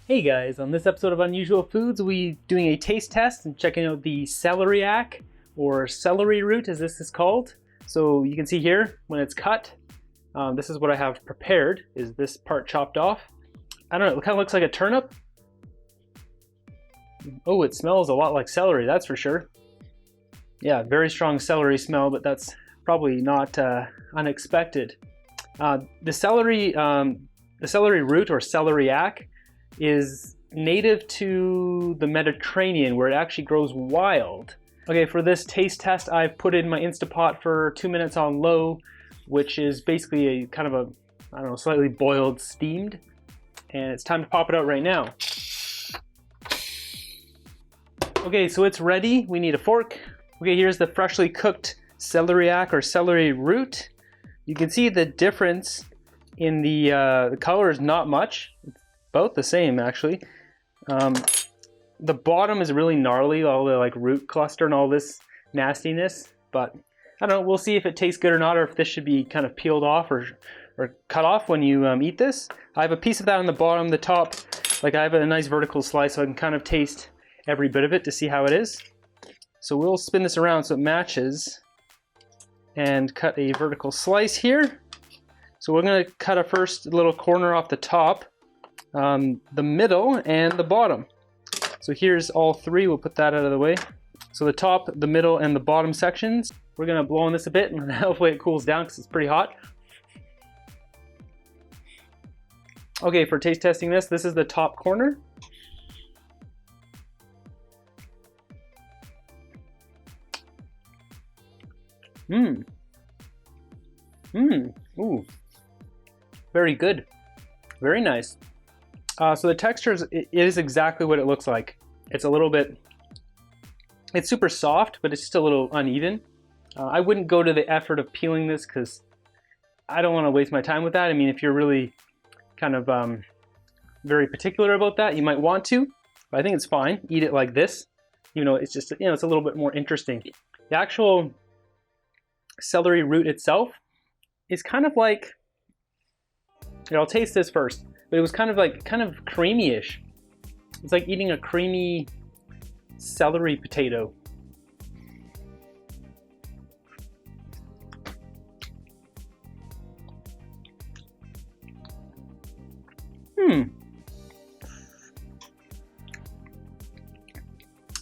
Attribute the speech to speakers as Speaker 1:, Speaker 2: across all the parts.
Speaker 1: Hey guys, on this episode of Unusual Foods, we're doing a taste test and checking out the celeriac, or celery root as this is called. So you can see here, when it's cut, this is what I have prepared, is this part chopped off. I don't know, it kind of looks like a turnip. Oh, it smells a lot like celery, that's for sure. Yeah, very strong celery smell, but that's probably not unexpected. The celery root, or celeriac, is native to the Mediterranean, where it actually grows wild. Okay, for this taste test, I've put it in my Instapot for 2 minutes on low, which is basically a kind of a, I don't know, slightly boiled, steamed. And it's time to pop it out right now. Okay, so it's ready. We need a fork. Okay, here's the freshly cooked celeriac, or celery root. You can see the difference in the color is not much. It's about the same, actually. The bottom is really gnarly, all the like root cluster and all this nastiness, but I don't know, we'll see if it tastes good or not, or if this should be kind of peeled off or cut off when you eat this. I have a piece of that on the bottom. The top, like, I have a nice vertical slice so I can kind of taste every bit of it to see how it is. So we'll spin this around so it matches and cut a vertical slice here. So we're going to cut a first little corner off the top, the middle, and the bottom. So here's all three. We'll put that out of the way. So the top, the middle, and the bottom sections. We're going to blow on this a bit and hopefully it cools down because it's pretty hot. Okay, for taste testing this is the top corner. Ooh. Very good. Very nice. So the texture is exactly what it looks like. It's a little bit, it's super soft, but it's just a little uneven. I wouldn't go to the effort of peeling this because I don't want to waste my time with that. I mean, if you're really kind of very particular about that, you might want to, but I think it's fine. Eat it like this. You know, it's just, you know, it's a little bit more interesting. The actual celery root itself is kind of like, here, I'll taste this first. But it was kind of creamy-ish. It's like eating a creamy celery potato.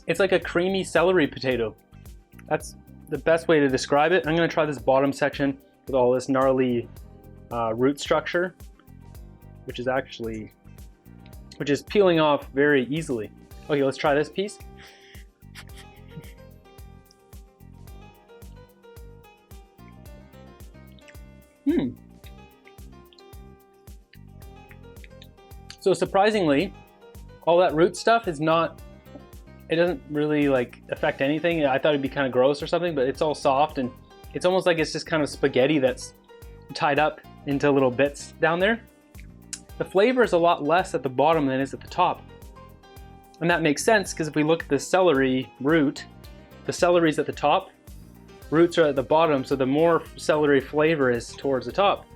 Speaker 1: It's like a creamy celery potato. That's the best way to describe it. I'm gonna try this bottom section with all this gnarly root structure, which is peeling off very easily. Okay, let's try this piece. So surprisingly, all that root stuff is not, it doesn't really like affect anything. I thought it'd be kind of gross or something, but it's all soft and it's almost like it's just kind of spaghetti that's tied up into little bits down there. The flavor is a lot less at the bottom than it is at the top. And that makes sense because if we look at the celery root, the celery's at the top, roots are at the bottom, so the more celery flavor is towards the top.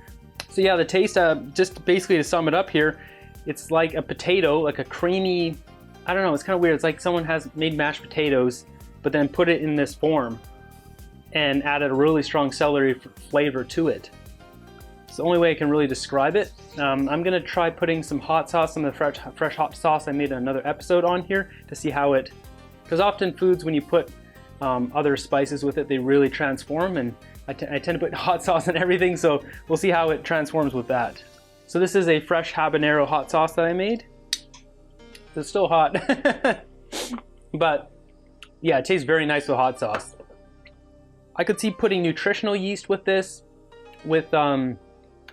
Speaker 1: So yeah, the taste, just basically to sum it up here, it's like a potato, like a creamy, I don't know, it's kind of weird. It's like someone has made mashed potatoes, but then put it in this form and added a really strong celery flavor to it. It's the only way I can really describe it. I'm gonna try putting some hot sauce, some of the fresh hot sauce I made another episode on here to see how it, because often foods, when you put other spices with it, they really transform, and I tend to put hot sauce in everything, so we'll see how it transforms with that. So this is a fresh habanero hot sauce that I made. It's still hot, but yeah, it tastes very nice with hot sauce. I could see putting nutritional yeast with this, with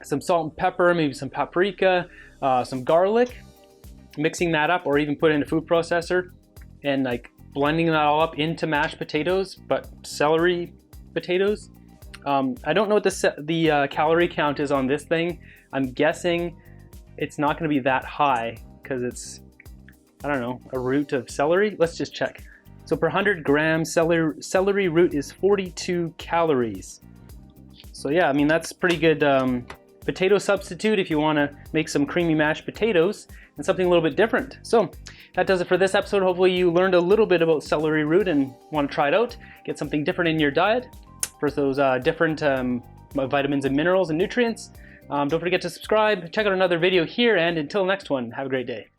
Speaker 1: some salt and pepper, maybe some paprika, some garlic, mixing that up, or even put it in a food processor and like blending that all up into mashed potatoes, but celery potatoes. I don't know what the calorie count is on this thing. I'm guessing it's not going to be that high because it's, I don't know, a root of celery. Let's just check. So per 100 grams, celery root is 42 calories. So yeah, I mean, that's pretty good potato substitute if you want to make some creamy mashed potatoes and something a little bit different. So that does it for this episode. Hopefully you learned a little bit about celery root and want to try it out. Get something different in your diet for those different vitamins and minerals and nutrients. Don't forget to subscribe, check out another video here, and until next one, have a great day.